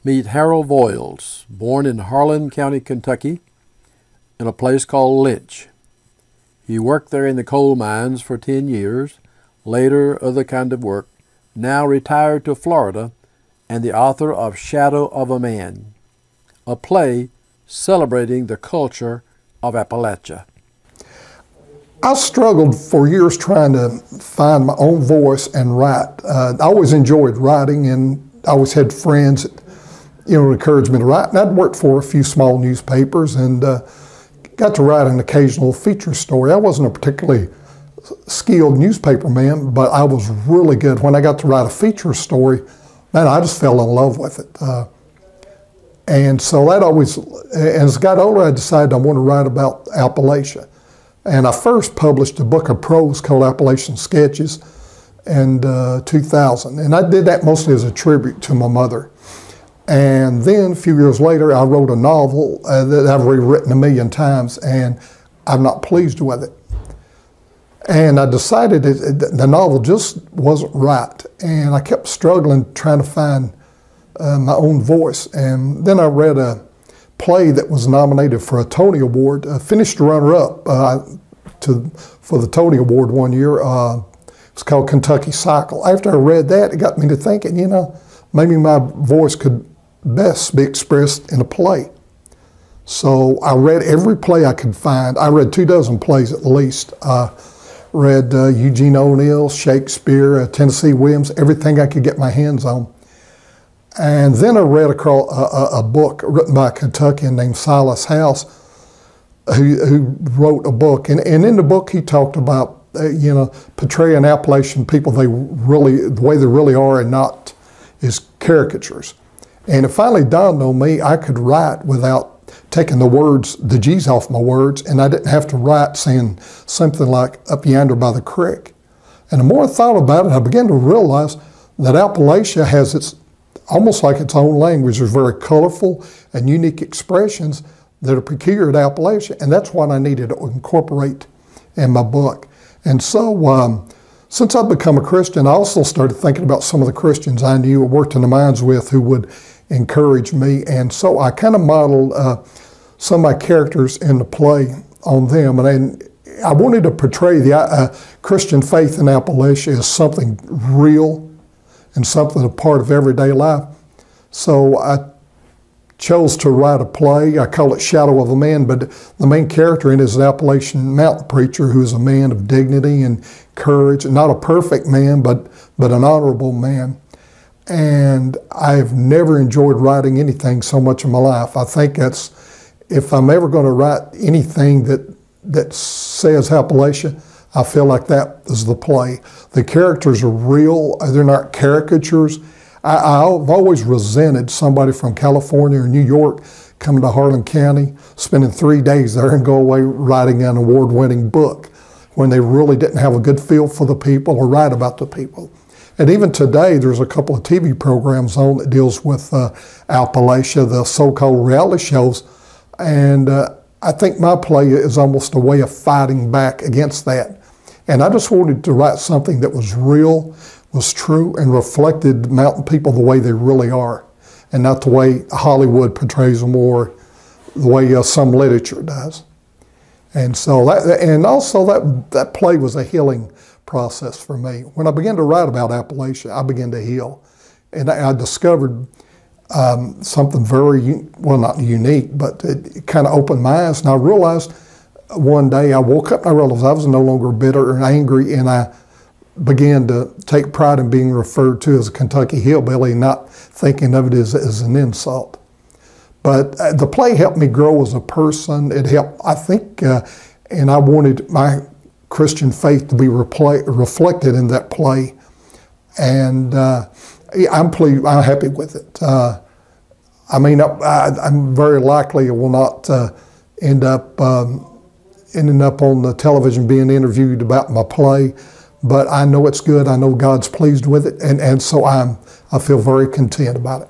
Meet Harold Voyles, born in Harlan County, Kentucky, in a place called Lynch. He worked there in the coal mines for 10 years, later other kind of work, now retired to Florida, and the author of Shadow of a Man, a play celebrating the culture of Appalachia. I struggled for years trying to find my own voice and write. I always enjoyed writing, and I always had friends that encouraged me to write. And I'd worked for a few small newspapers and got to write an occasional feature story. I wasn't a particularly skilled newspaper man, but I was really good. When I got to write a feature story, man, I just fell in love with it. And so that always, as I got older, I decided I want to write about Appalachia. And I first published a book of prose called Appalachian Sketches in 2000. And I did that mostly as a tribute to my mother. And then a few years later, I wrote a novel that I've rewritten 1,000,000 times, and I'm not pleased with it. And I decided the novel just wasn't right. And I kept struggling trying to find my own voice. And then I read a play that was nominated for a Tony Award, finished runner-up for the Tony Award one year. It's called Kentucky Cycle. After I read that, it got me to thinking, maybe my voice could best be expressed in a play. So I read every play I could find. I read 24 plays at least. Read Eugene O'Neill, Shakespeare, Tennessee Williams, everything I could get my hands on. And then I read a book written by a Kentuckian named Silas House, who wrote a book. And in the book, he talked about, portraying Appalachian people, the way they really are, and not as caricatures. And it finally dawned on me I could write without taking the G's off my words, and I didn't have to write saying something like up yonder by the creek. And the more I thought about it, I began to realize that Appalachia has almost like its own language. There's very colorful and unique expressions that are peculiar to Appalachia, and that's what I needed to incorporate in my book. And so, since I've become a Christian, I also started thinking about some of the Christians I knew or worked in the mines with who would encourage me, and so I kind of modeled some of my characters in the play on them, and I wanted to portray the Christian faith in Appalachia as something real and something a part of everyday life. So I chose to write a play. I call it Shadow of a Man, but the main character in it is an Appalachian mountain preacher who is a man of dignity and courage, not a perfect man, but an honorable man. And I've never enjoyed writing anything so much in my life. I think if I'm ever going to write anything that says Appalachia, I feel like that is the play. The characters are real, they're not caricatures. I've always resented somebody from California or New York coming to Harlan County, spending 3 days there and go away writing an award-winning book when they really didn't have a good feel for the people or write about the people. And even today, there's a couple of TV programs on that deals with Appalachia, the so-called reality shows. And I think my play is almost a way of fighting back against that. And I just wanted to write something that was real, was true, and reflected mountain people the way they really are, and not the way Hollywood portrays them or the way some literature does. And so that play was a healing process for me. When I began to write about Appalachia, I began to heal. And I discovered something very, well, not unique, but it kind of opened my eyes. And I realized one day I woke up and I realized I was no longer bitter and angry, and I began to take pride in being referred to as a Kentucky hillbilly, not thinking of it as an insult. But the play helped me grow as a person. It helped, I think, and I wanted my Christian faith to be reflected in that play. And I'm happy with it. I'm very likely will not ending up on the television being interviewed about my play, but I know it's good. I know God's pleased with it, and so I feel very content about it.